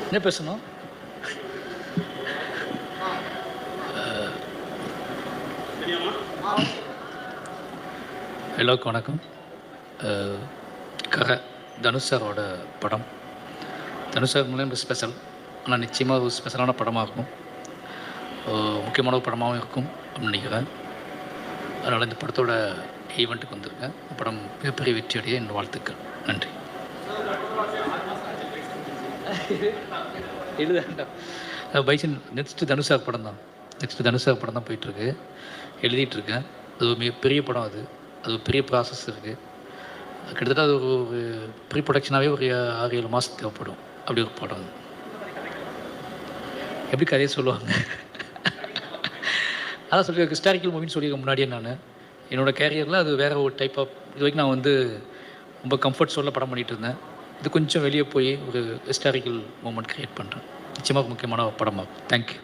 என்ன பேசணும்? எல்லோருக்கும் வணக்கம். கரை தனுஷ் சாரோட படம். தனுஷ் சார் மூலம் ஸ்பெஷல், ஆனால் நிச்சயமாக ஒரு ஸ்பெஷலான படமாக இருக்கும், முக்கியமான ஒரு படமாகவும் இருக்கும் அப்படின்னு நினைக்கிறேன். அதனால் இந்த படத்தோட ஈவெண்ட்டுக்கு வந்திருக்கேன். படம் மிகப்பெரிய வெற்றியடைய என் வாழ்த்துக்கள். நன்றி. பைசன் நெக்ஸ்ட்டு தனுஷாக படம் தான். போயிட்டுருக்கு, எழுதிட்டுருக்கேன். அது ஒரு மிகப்பெரிய படம். அது ஒரு பெரிய ப்ராசஸ் இருக்குது. கிட்டத்தட்ட அது ஒரு ப்ரீ ப்ரொடக்ஷனாகவே ஒரு 6-7 மாதம் தேவைப்படும். அப்படி ஒரு படம். எப்படி கதையை சொல்லுவாங்க? அதான் சொல்லி ஹிஸ்டாரிக்கல் மூவின்னு சொல்லியிருக்க முன்னாடியே நான் என்னோடய கேரியரில் அது வேறு ஒரு டைப் ஆஃப், இது வரைக்கும் நான் வந்து ரொம்ப கம்ஃபர்ட் ஜோனில் படம் பண்ணிகிட்டு இருந்தேன். இது கொஞ்சம் வெளியே போய் ஒரு ஹிஸ்டாரிக்கல் மூமெண்ட் க்ரியேட் பண்ணுறேன். நிச்சயமாக முக்கியமான படமாகும். தேங்க்யூ.